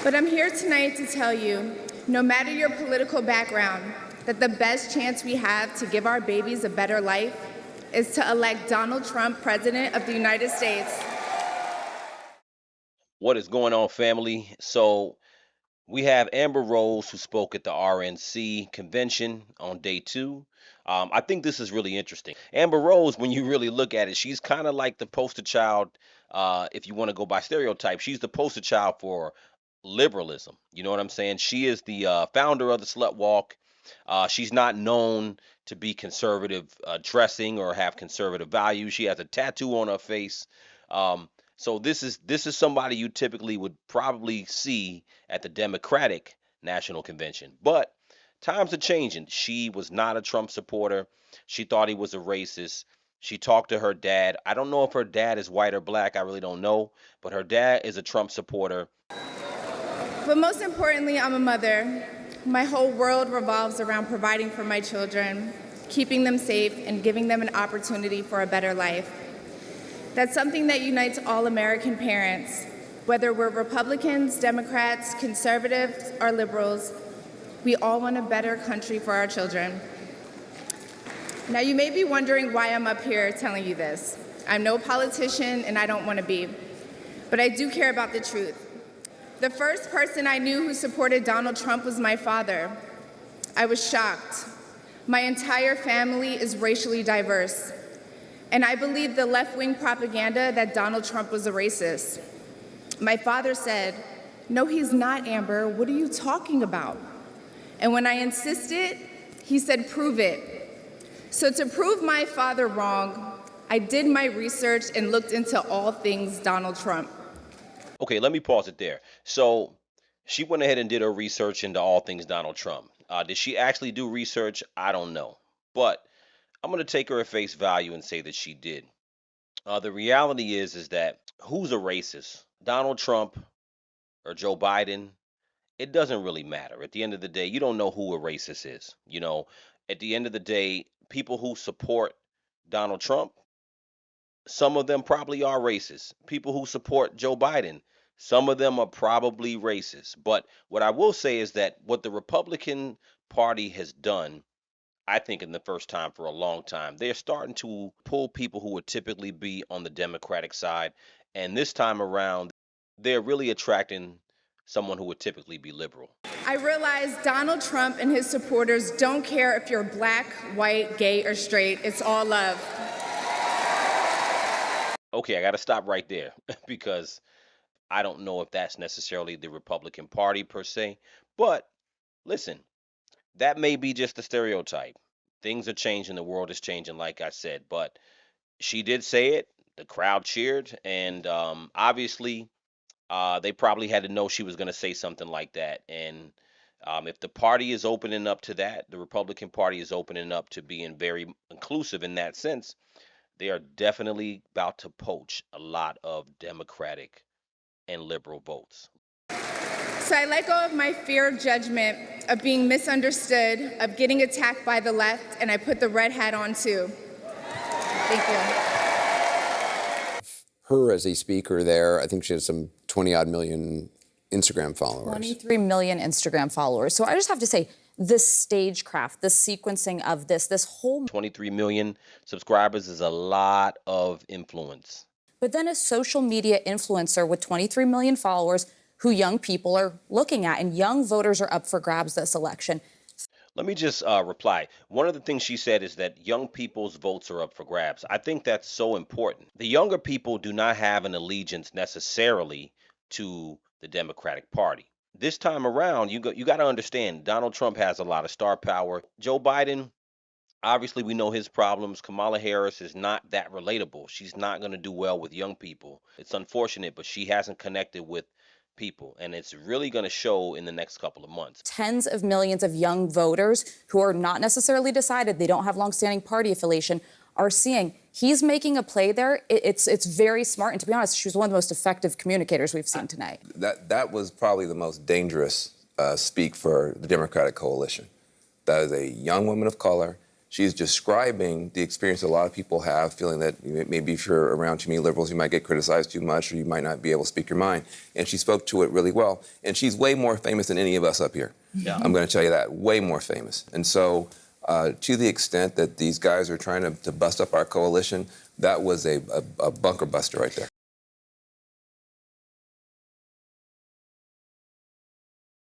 But I'm here tonight to tell you, no matter your political background, that the best chance we have to give our babies a better life is to elect Donald Trump President of the United States. What is going on, family? So we have Amber Rose who spoke at the RNC convention on day two. I think this is really interesting. Amber Rose, when you really look at it, she's kind of like the poster child. If you want to go by stereotype, she's the poster child for liberalism. You know what I'm saying? She is the founder of the Slut Walk. She's not known to be conservative dressing or have conservative values. She has a tattoo on her face. So this is somebody you typically would probably see at the Democratic National Convention. But times are changing. She was not a Trump supporter. She thought he was a racist. She talked to her dad. I don't know if her dad is white or black. I really don't know. But her dad is a Trump supporter. But most importantly, I'm a mother. My whole world revolves around providing for my children, keeping them safe, and giving them an opportunity for a better life. That's something that unites all American parents, whether we're Republicans, Democrats, conservatives, or liberals. We all want a better country for our children. Now, you may be wondering why I'm up here telling you this. I'm no politician, and I don't want to be, but I do care about the truth. The first person I knew who supported Donald Trump was my father. I was shocked. My entire family is racially diverse, and I believed the left-wing propaganda that Donald Trump was a racist. My father said, "No, he's not, Amber. What are you talking about?" And when I insisted, he said, "Prove it." So to prove my father wrong, I did my research and looked into all things Donald Trump. Okay, let me pause it there. So she went ahead and did her research into all things Donald Trump. Did she actually do research? I don't know. But I'm going to take her at face value and say that she did. The reality is that who's a racist? Donald Trump or Joe Biden? It doesn't really matter. At the end of the day, you don't know who a racist is. At the end of the day, people who support Donald Trump, some of them probably are racist. People who support Joe Biden, some of them are probably racist. But what I will say is that what the Republican Party has done, I think, in the first time for a long time, they're starting to pull people who would typically be on the Democratic side. And this time around, they're really attracting someone who would typically be liberal. I realized Donald Trump and his supporters don't care if you're black, white, gay, or straight. It's all love. Okay, I got to stop right there because I don't know if that's necessarily the Republican Party per se. But listen, that may be just a stereotype. Things are changing, the world is changing, like I said. But she did say it. The crowd cheered, and obviously, they probably had to know she was going to say something like that. And if the party is opening up to that, the Republican Party is opening up to being very inclusive in that sense. They are definitely about to poach a lot of Democratic and liberal votes. So I let go of my fear of judgment, of being misunderstood, of getting attacked by the left, and I put the red hat on too. Thank you. Her as a speaker there, I think she has some 20-odd million Instagram followers. 23 million Instagram followers. So I just have to say, the stagecraft, the sequencing of this whole... 23 million subscribers is a lot of influence. But then a social media influencer with 23 million followers who young people are looking at, and young voters are up for grabs this election. Let me just reply. One of the things she said is that young people's votes are up for grabs. I think that's so important. The younger people do not have an allegiance necessarily to the Democratic Party. This time around, you got to understand, Donald Trump has a lot of star power. Joe Biden, obviously, we know his problems. Kamala Harris is not that relatable. She's not going to do well with young people. It's unfortunate, but she hasn't connected with people, and it's really going to show in the next couple of months. Tens of millions of young voters who are not necessarily decided, they don't have longstanding party affiliation, are seeing he's making a play there. It's very smart, and to be honest, she was one of the most effective communicators we've seen tonight. That was probably the most dangerous speak for the Democratic coalition. That is a young woman of color. She's describing the experience a lot of people have, feeling that maybe if you're around too many liberals, you might get criticized too much, or you might not be able to speak your mind. And she spoke to it really well. And she's way more famous than any of us up here. Yeah. I'm going to tell you that, way more famous. And so to the extent that these guys are trying to bust up our coalition, that was a bunker buster right there.